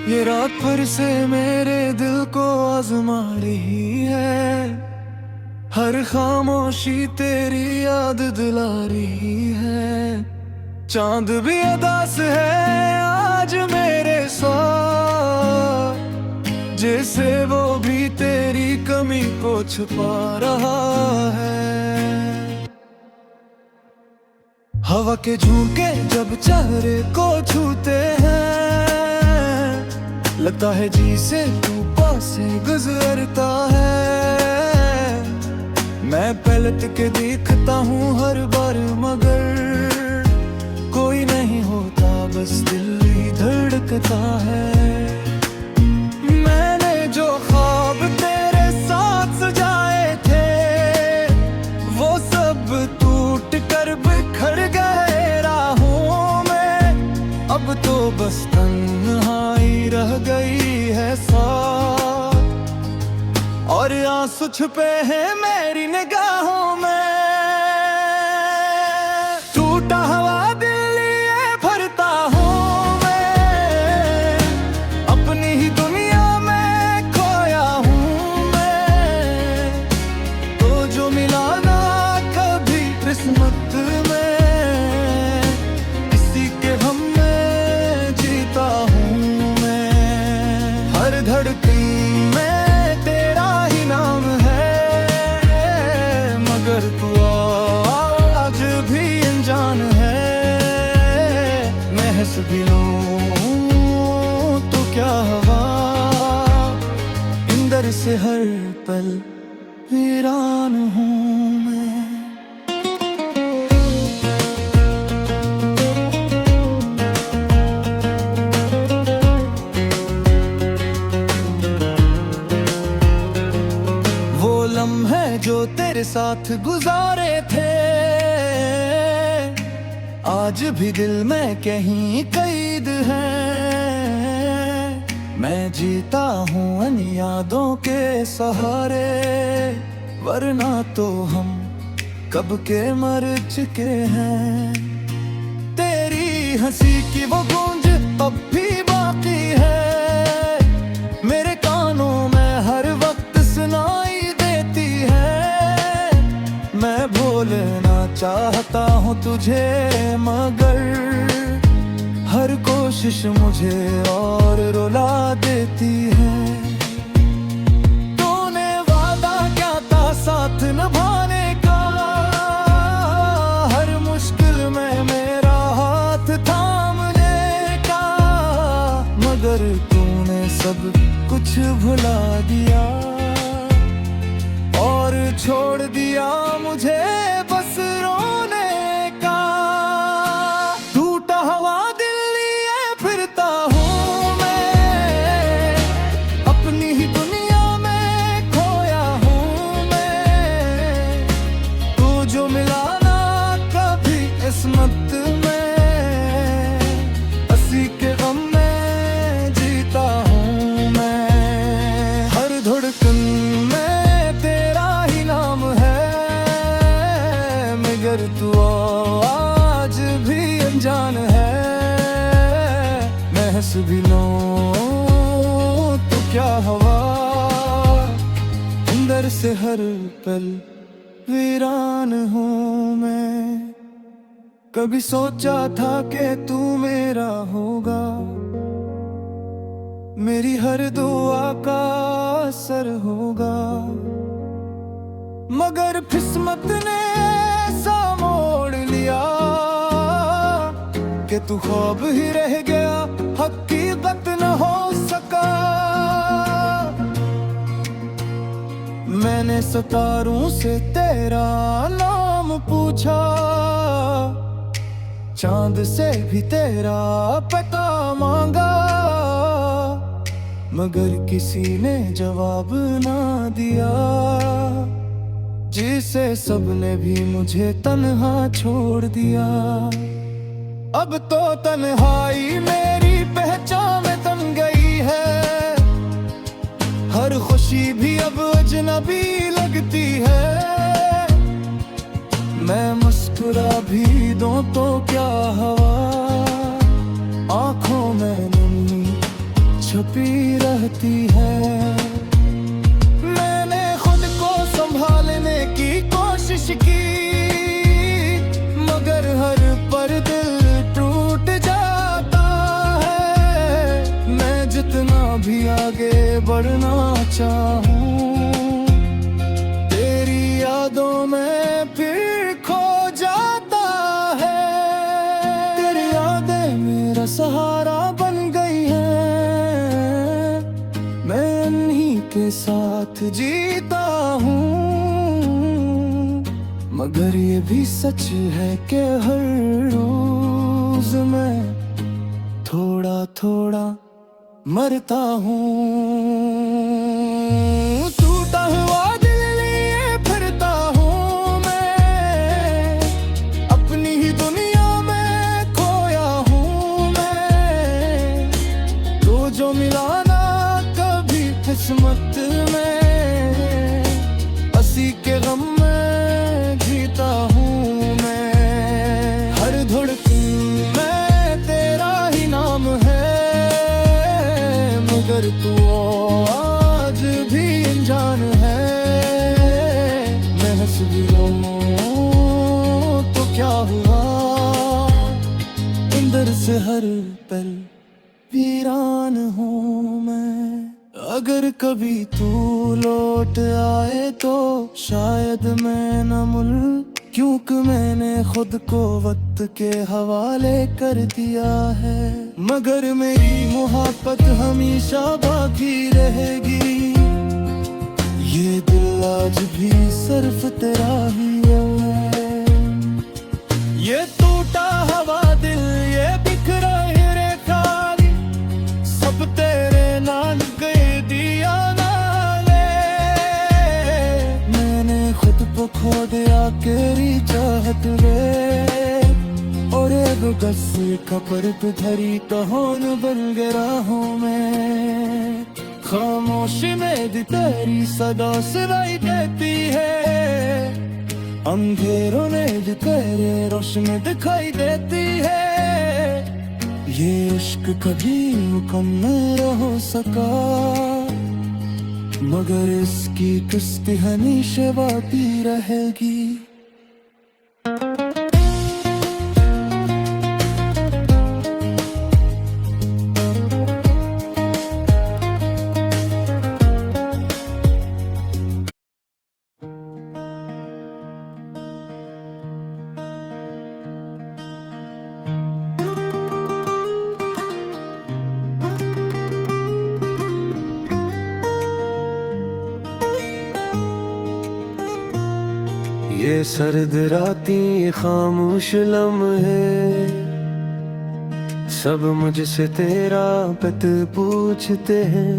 ये रात भर से मेरे दिल को आजमा रही है। हर खामोशी तेरी याद दिला रही है। चांद भी अदास है आज मेरे साथ, जैसे वो भी तेरी कमी को छुपा रहा है। हवा के झोंके जब चेहरे को छूते हैं, लगता है जी से तू पास से गुजरता है। मैं पलट के देखता हूँ हर बार, मगर कोई नहीं होता, बस दिल ही धड़कता है। मैंने जो ख्वाब तेरे साथ सजाए थे, वो सब टूट कर बिखर गए राहों में। अब तो बस तन्हाई रह गई है साथ, और आंसू छुपे हैं मेरी निगाहों में। टूटा हुआ दिल लिए भरता हूँ मैं, अपनी ही दुनिया में खोया हूँ मैं। तो जो मिला ना कभी किस्मत में, इसी के हम में जीता हूँ मैं। हर धड़कन में तेरा ही नाम है, मगर तू आज भी अनजान है। मैं हंस भी लूं तो क्या हवा, अंदर से हर पल वीरान हूँ मैं। लम्हे जो तेरे साथ गुजारे थे, आज भी दिल में कहीं कैद है। मैं जीता हूँ उन यादों के सहारे, वरना तो हम कब के मर चुके हैं। तेरी हंसी की वो गूंज अब भी बाकी है, मेरे कानों में हर वक्त सुनाई देती है। मैं भूलना चाहता हूँ तुझे, मगर हर कोशिश मुझे और रुला देती है। तूने वादा क्या था साथ निभाने का, हर मुश्किल में मेरा हाथ थामने का, मगर तूने सब कुछ भुला दिया और छोड़ दिया मुझे बस रोने का। टूटा हुआ दिल लिए फिरता हूँ मैं, अपनी ही दुनिया में खोया हूँ मैं। तू जो मिला ना कभी किस्मत में, हंसी के गम में जीता हूँ मैं। हर धड़कन में तेरा ही नाम है, मगर तू आज भी अनजान है। मैं हंस भी लूं तो क्या हवा, अंदर से हर पल वीरान हूँ मैं। कभी सोचा था कि तू मेरा होगा, मेरी हर दुआ का असर होगा, मगर किस्मत ने ऐसा मोड़ लिया कि तू ख्वाब ही रह गया, हकीकत न हो सका। मैंने सितारों से तेरा नाम पूछा, चांद से भी तेरा पता मांगा, मगर किसी ने जवाब ना दिया। जिसे सबने भी मुझे तन्हा छोड़ दिया। अब तो तन्हाई मेरी पहचान बन गई है, हर खुशी भी अब अजनबी लगती है। मैं मुस्कुरा भी दूं तो क्या हवा, आंखों में नमी तड़पी रहती है। मैंने खुद को संभालने की कोशिश की, मगर हर पर दिल टूट जाता है। मैं जितना भी आगे बढ़ना चाहूं, तेरी यादों में फिर खो जाता है। तेरी यादें मेरा सहारा बन गई हैं, मैं उन्हीं के साथ जीता हूँ। मगर ये भी सच है कि हर रोज मैं थोड़ा थोड़ा मरता हूँ। टूटा हुआ दिल लिए फिरता हूँ मैं, अपनी ही दुनिया में खोया हूँ मैं। तो जो मिला ना कभी किस्मत में, हंसी के गम में जीता हूँ मैं। हर धड़कन में तेरा ही नाम है, मगर तू आज भी अनजान है। मैं हंस भी लूं तो क्या हुआ, अंदर से हर पल वीरान हूँ मैं। अगर कभी तू लौट आए तो शायद मैं न मुल, क्योंकि मैंने खुद को वक्त के हवाले कर दिया है। मगर मेरी मोहब्बत हमेशा बाकी रहेगी, ये दिल आज भी सिर्फ तेरा ही है। ये टूटा हुआ दिल, ये बिखरा हीरे खाली, सब तेरे नाम गए दिया नाले। मैंने खुद को खो दिया तेरी चाहत रे, और एक गस खपर पे धरी कौन बन गया हूँ मैं। खामोशी में भी तेरी सदा सुनाई देती है, अंधेरों में भी तेरे रोशनी दिखाई देती है। ये इश्क कभी मुकम्मल हो सका, मगर इसकी किस्ती हमेशा बाकी रहेगी। ये सर्द रातें खामोश लम्हे, सब मुझसे तेरा पत पूछते हैं।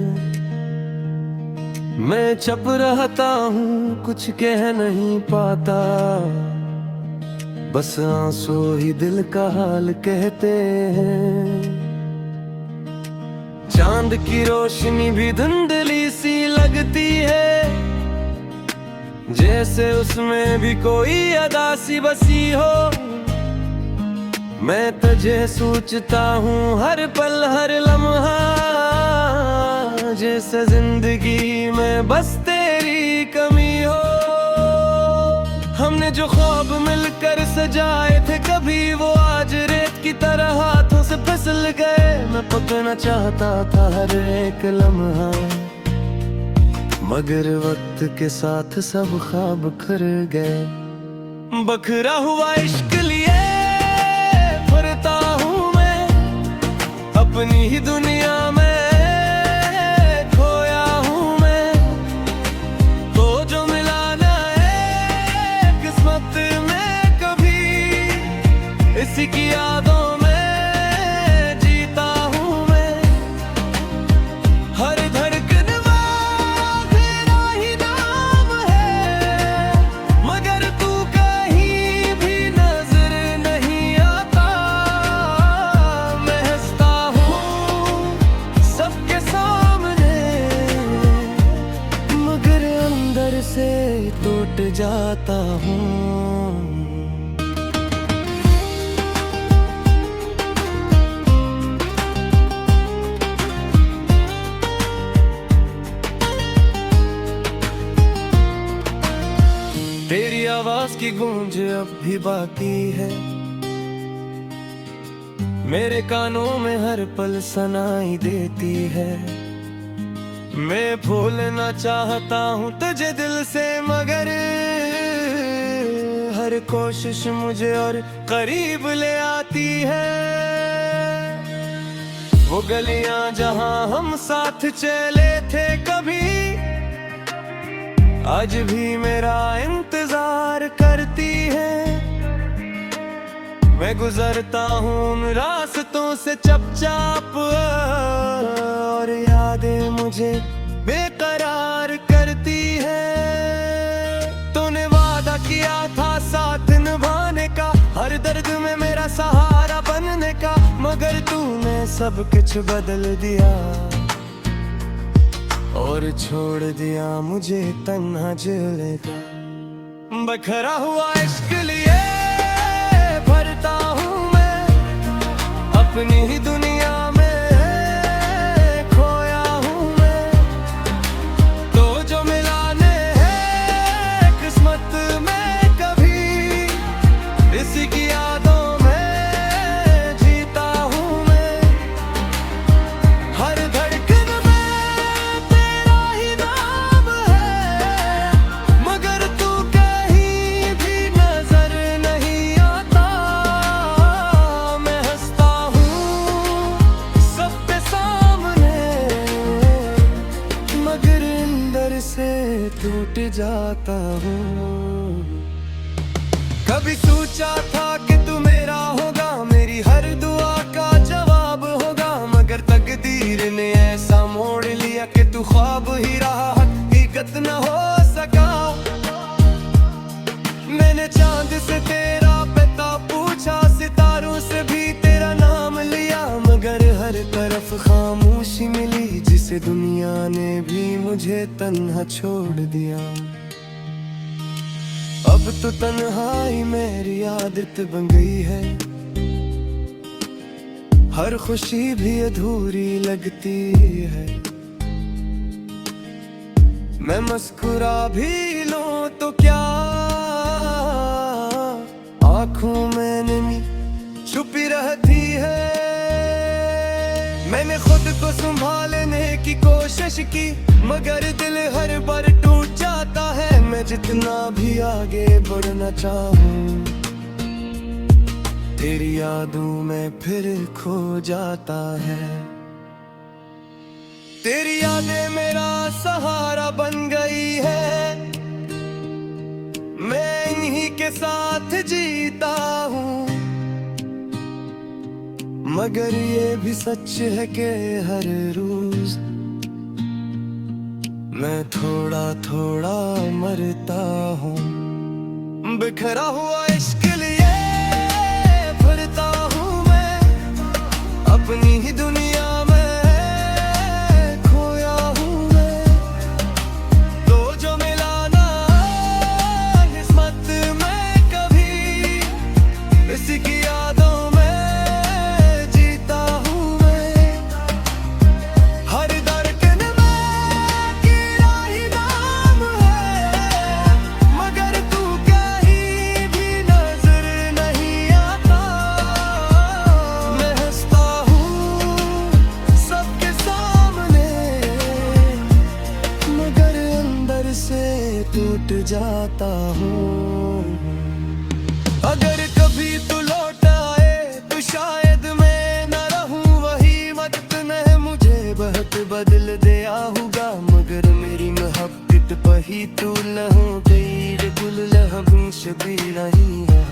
मैं चुप रहता हूँ, कुछ कह नहीं पाता, बस आंसू ही दिल का हाल कहते हैं। चांद की रोशनी भी धुंधली सी लगती है, जैसे उसमें भी कोई अदासी बसी हो। मैं तुझे सोचता हूँ हर पल हर लम्हा, जैसे जिंदगी में बस तेरी कमी हो। हमने जो ख्वाब मिलकर सजाए थे कभी, वो आज रेत की तरह हाथों से फिसल गए। मैं पकड़ना चाहता था हर एक लम्हा, मगर वक्त के साथ सब ख्वाब खर गए। बखरा हुआ इश्क लिए फिरता हूँ मैं, अपनी ही दुनिया में खोया हूँ मैं। तो जो मिला ना है किस्मत में कभी, इसी की यादों में जीता हूँ मैं। हर धड़कन तेरा ही नाम है, मगर तू कहीं भी नजर नहीं आता। मैं हंसता हूँ सबके सामने, मगर अंदर से टूट जाता हूँ। तेरी आवाज की गूंज अब भी बाकी है, मेरे कानों में हर पल सुनाई देती है। मैं भूलना चाहता हूँ तुझे दिल से, मगर हर कोशिश मुझे और करीब ले आती है। वो गलियां जहाँ हम साथ चले थे कभी, आज भी मेरा इंतजार करती है। मैं गुजरता हूँ उन रास्तों से चुपचाप, और यादें मुझे बेकरार करती है। तूने वादा किया था साथ निभाने का, हर दर्द में मेरा सहारा बनने का, मगर तूने सब कुछ बदल दिया और छोड़ दिया मुझे तन्हा जीने का। बखरा हुआ इश्क लिए भरता हूँ मैं, अपनी ही दुनिया में खोया हूँ मैं। तो जो मिलाने हैं किस्मत में कभी, इसी की यादों में जीता हूँ मैं। हर धड़कन में तेरा ही नाम है, मगर तू कहीं भी नजर नहीं आता। मैं हंसता हूँ सबके सामने, मगर अंदर से टूट जाता हूँ। कभी सोचा था कि तू मेरा होगा, मेरी हर दुआ का जवाब होगा, मगर तकदीर ने ऐसा मोड़ लिया कि तू ख्वाब ही रहा, हकीकत न हो सका। मैंने चांद से तेरा पता पूछा, सितारों से भी तेरा नाम लिया, मगर हर तरफ खामोशी मिली, जिसे दुनिया ने भी मुझे तन्हा छोड़ दिया। अब तो तन्हाई मेरी आदत बन गई है, हर खुशी भी अधूरी लगती है। मैं मुस्कुरा भी लूं तो क्या, आंखों में नमी छुपी रहती है। मैंने खुद को संभालने की कोशिश की, मगर दिल हर बार टूट जाता है। मैं जितना भी आगे बढ़ना चाहूं, तेरी यादों में फिर खो जाता है। तेरी यादें मेरा सहारा बन गई है, मैं इन्हीं के साथ जीता हूँ। मगर ये भी सच है कि हर रोज मैं थोड़ा थोड़ा मरता हूँ। बिखरा हुआ इश्क लिए भरता हूँ मैं, अपनी ही दुनिया में खोया हूँ मैं। तो जो मिलाना किस्मत में कभी, इसी की यादों में जीता हूँ मैं। हर धड़कन में तेरा ही नाम है, मगर तू कहीं भी नजर नहीं आता। मैं हंसता हूँ सबके सामने, मगर अंदर से टूट जाता हूँ। अगर कभी तू लौट आए तो शायद मैं न रहूं वही, मदद ने मुझे बहुत बदल दिया होगा, मगर मेरी मोहब्बत पर ही तू न हो गई। गुल लहबी शबी नहीं है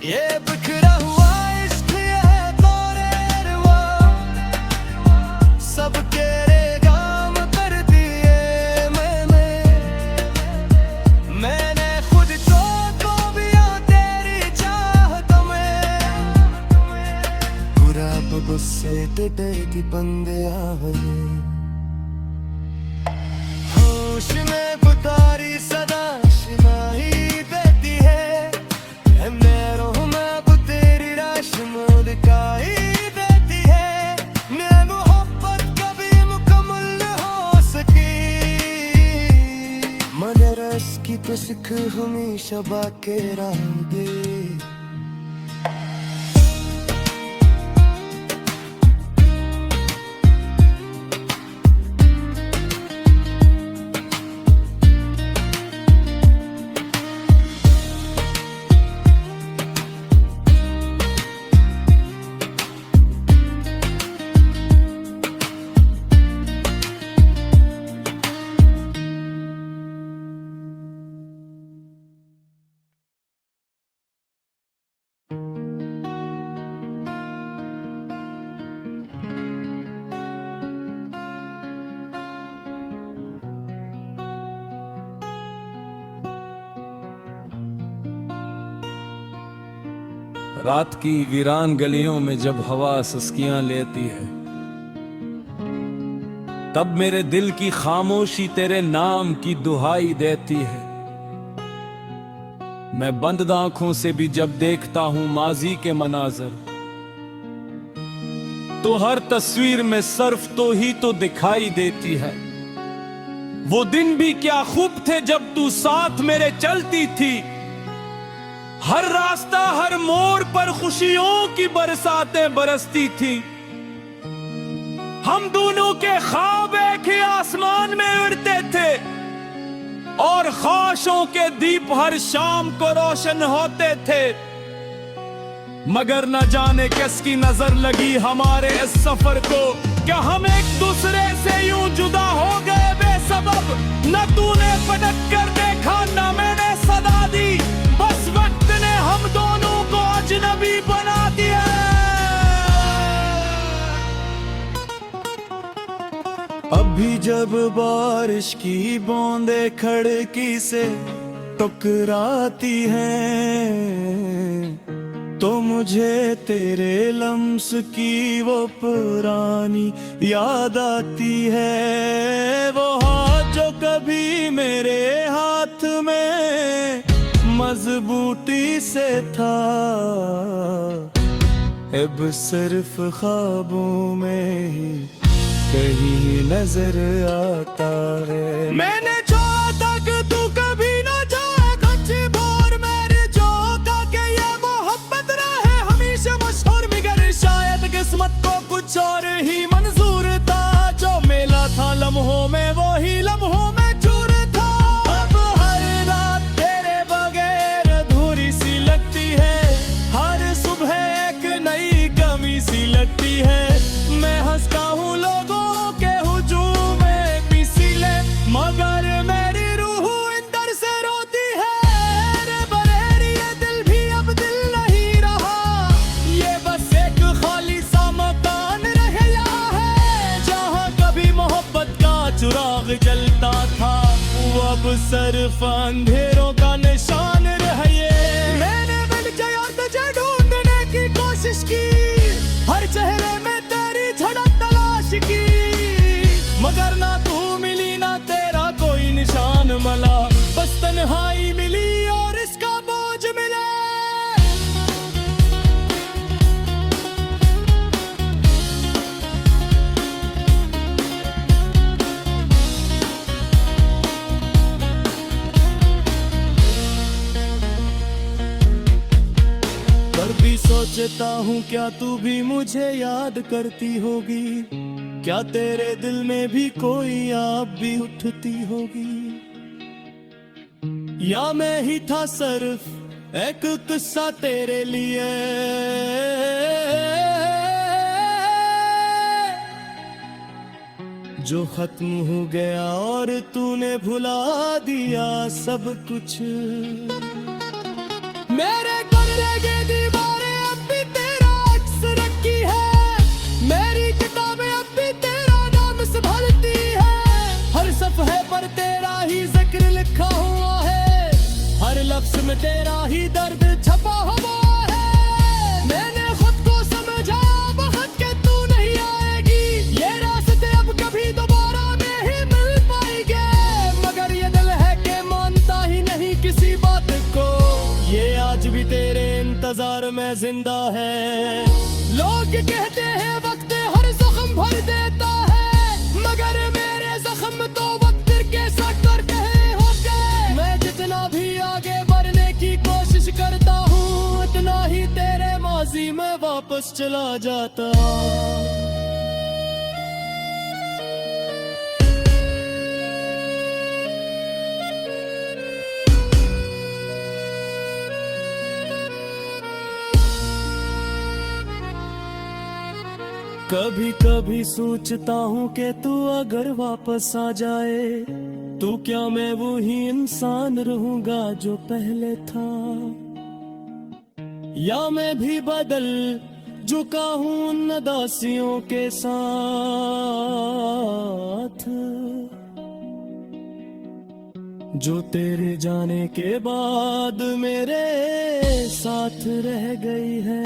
ये बिखरा हुआ इश्क है तोरे अरवा, सब तेरे काम कर दिए मैंने खुद को भी तेरी चाहत में। बुरा गुस्से ते की बंदे आवे, होश में पुतारी सदा शिनाही देती है। मैं तेरी राशम दिखाई देती है, मैं मोहब्बत कभी मुकम्मल हो सकी, मगर की तो सिख हमेशा बाके रहोगे। रात की वीरान गलियों में जब हवा सस्कियां लेती है, तब मेरे दिल की खामोशी तेरे नाम की दुहाई देती है। मैं बंद आंखों से भी जब देखता हूं माजी के मनाजर, तो हर तस्वीर में सर्फ तो ही तो दिखाई देती है। वो दिन भी क्या खूब थे जब तू साथ मेरे चलती थी। हर रास्ता हर मोड़ पर खुशियों की बरसातें बरसती थी। हम दोनों के ख्वाब एक ही आसमान में उड़ते थे, और ख्वाहिशों के दीप हर शाम को रोशन होते थे। मगर न जाने किसकी नजर लगी हमारे इस सफर को, क्या हम एक दूसरे से यूं जुदा हो गए बेसबब। न तूने पलट कर देखा न मैंने सदा दी, बस वक्त ने हम दोनों को अजनबी बना दिया। अभी जब बारिश की बूंदें खिड़की से टकराती हैं, तो मुझे तेरे लम्स की वो पुरानी याद आती है। वो हाथ जो कभी मेरे हाथ में मजबूती से था, अब सिर्फ ख्वाबों में ही कहीं नजर आता है। मैंने चाहा था कि तू कभी ना जाए, कच्ची बोर मेरी जो के ये मोहब्बत रहे हमेशा मशहूर। मगर शायद किस्मत को कुछ और ही मंजूर था। जो मेला था लम्हों में वो ही लम्हों में चूर था। अब हर रात तेरे बगैर अधूरी सी लगती है, हर सुबह एक नई कमी सी लगती है। मैं हंसता हूँ लोगों के हुजूम में मिसिले, मगर मेरी रूह अंदर से रोती है। रे बरेरी ये दिल भी अब दिल नहीं रहा, ये बस एक खाली सा मकान रह गया है। जहाँ कभी मोहब्बत का चिराग जलता था, वो अब सिर्फ अंधेरों का निशान रह गया। मैंने मिलके और तुझे ढूंढने की कोशिश की, हर चेहरे में तेरी झड़क तलाश की, मगर ना तू मिली ना तेरा कोई निशान मला। बस तन्हाई मिली और इसका बोझ मिला। पर भी सोचता हूँ क्या तू भी मुझे याद करती होगी, क्या तेरे दिल में भी कोई आप भी उठती होगी। या मैं ही था सिर्फ एक किस्सा तेरे लिए, जो खत्म हो गया और तूने भुला दिया सब कुछ। मेरे कमरे की दीवारें अब भी तेरा अक्स रखी है, मेरी किताबें अब भी तेरा नाम संभालती है। हर सफ़हे पर तेरा ही जिक्र लिखा हुआ है, हर लफ्ज में तेरा ही दर्द छपा हुआ है। मैंने खुद को समझा वक्त के तू नहीं आएगी, ये रास्ते अब कभी दोबारा नहीं मिल पाएंगे। मगर ये दिल है कि मानता ही नहीं किसी बात को, ये आज भी तेरे इंतजार में जिंदा है। लोग कहते हैं वक्त हर जख्म भर देता है, मगर मेरे जख्म तो वक्त के साथ कर गए होते। मैं वापस चला जाता। कभी कभी सोचता हूँ कि तू अगर वापस आ जाए तो क्या मैं वही इंसान रहूंगा जो पहले था, या मैं भी बदल झुका हूँ उन अदासियों के साथ जो तेरे जाने के बाद मेरे साथ रह गई है।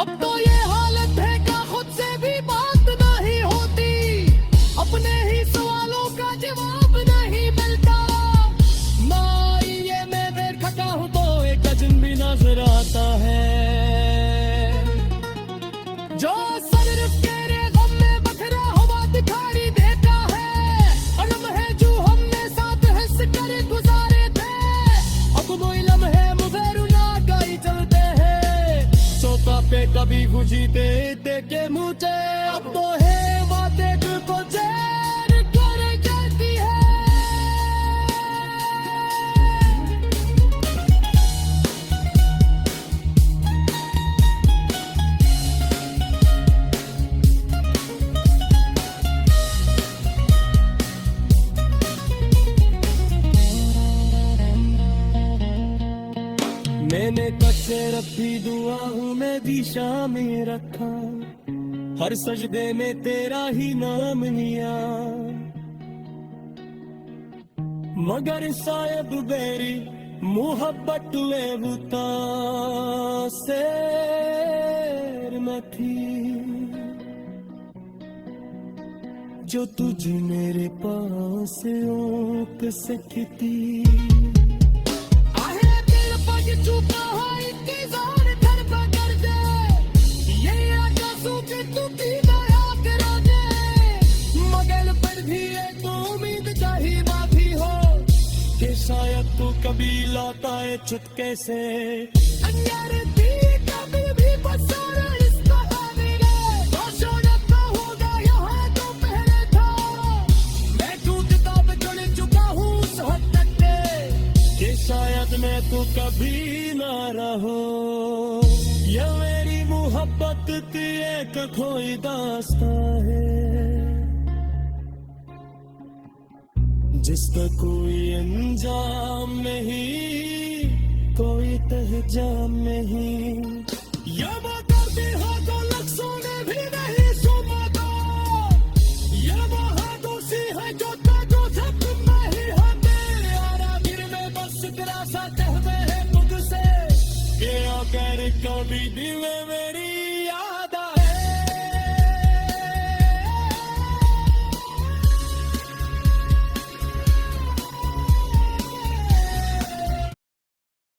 अब तो ये हालत है कि खुद से भी बात नहीं होती, अपने ही सवालों का जवाब नहीं मिलता। माँ ये मैं बैठ खटा हूँ तो एक अजनबी नजर आता है जो सिर्फ तेरे गम में बखरा हुआ दिखाई देता है। अलम है जो हमने साथ हंस कर गुजारे थे, अब कोई लम्हे मुझे रुला गई चलते हैं। सोता पे कभी खुशी दे दे के मुझे, अब तो है वादे को चैन कर जाती है। मैंने कच्चे रखी दुआ हूँ मैं दिशा में रखा, हर सजदे में तेरा ही नाम लिया, मगर शायद मेरी मोहब्बत में मुतासिर न थी जो तुझ मेरे पास ओक सकती। चुका है इंतजार कर पकड़ दे, ये आकाशों के तू की दया करा दे, मगर पर भी एक उम्मीद चाही बाकी हो कि शायद तू कभी लौटा है चुटके से। अंगार दी कभी भी बसारा इस कहानी में, रोशनत ना होगा यहाँ तो पहले था। मैं तू किताब चढ़ चुका हूँ उस हद तक कि शायद मैं तो कभी ना रहो। ये मेरी मोहब्बत की एक खोई दास्तां है जिसका कोई अंजाम नहीं, कोई तहजाम नहीं। ये वो करते हो तो लफ्ज़ों ने भी नहीं सुना, ये वो हादोसी है जो जो सब नहीं होते। आरागिर में बस तेरा सा कहते हैं मुझसे, ये आकर कभी दिल में मेरी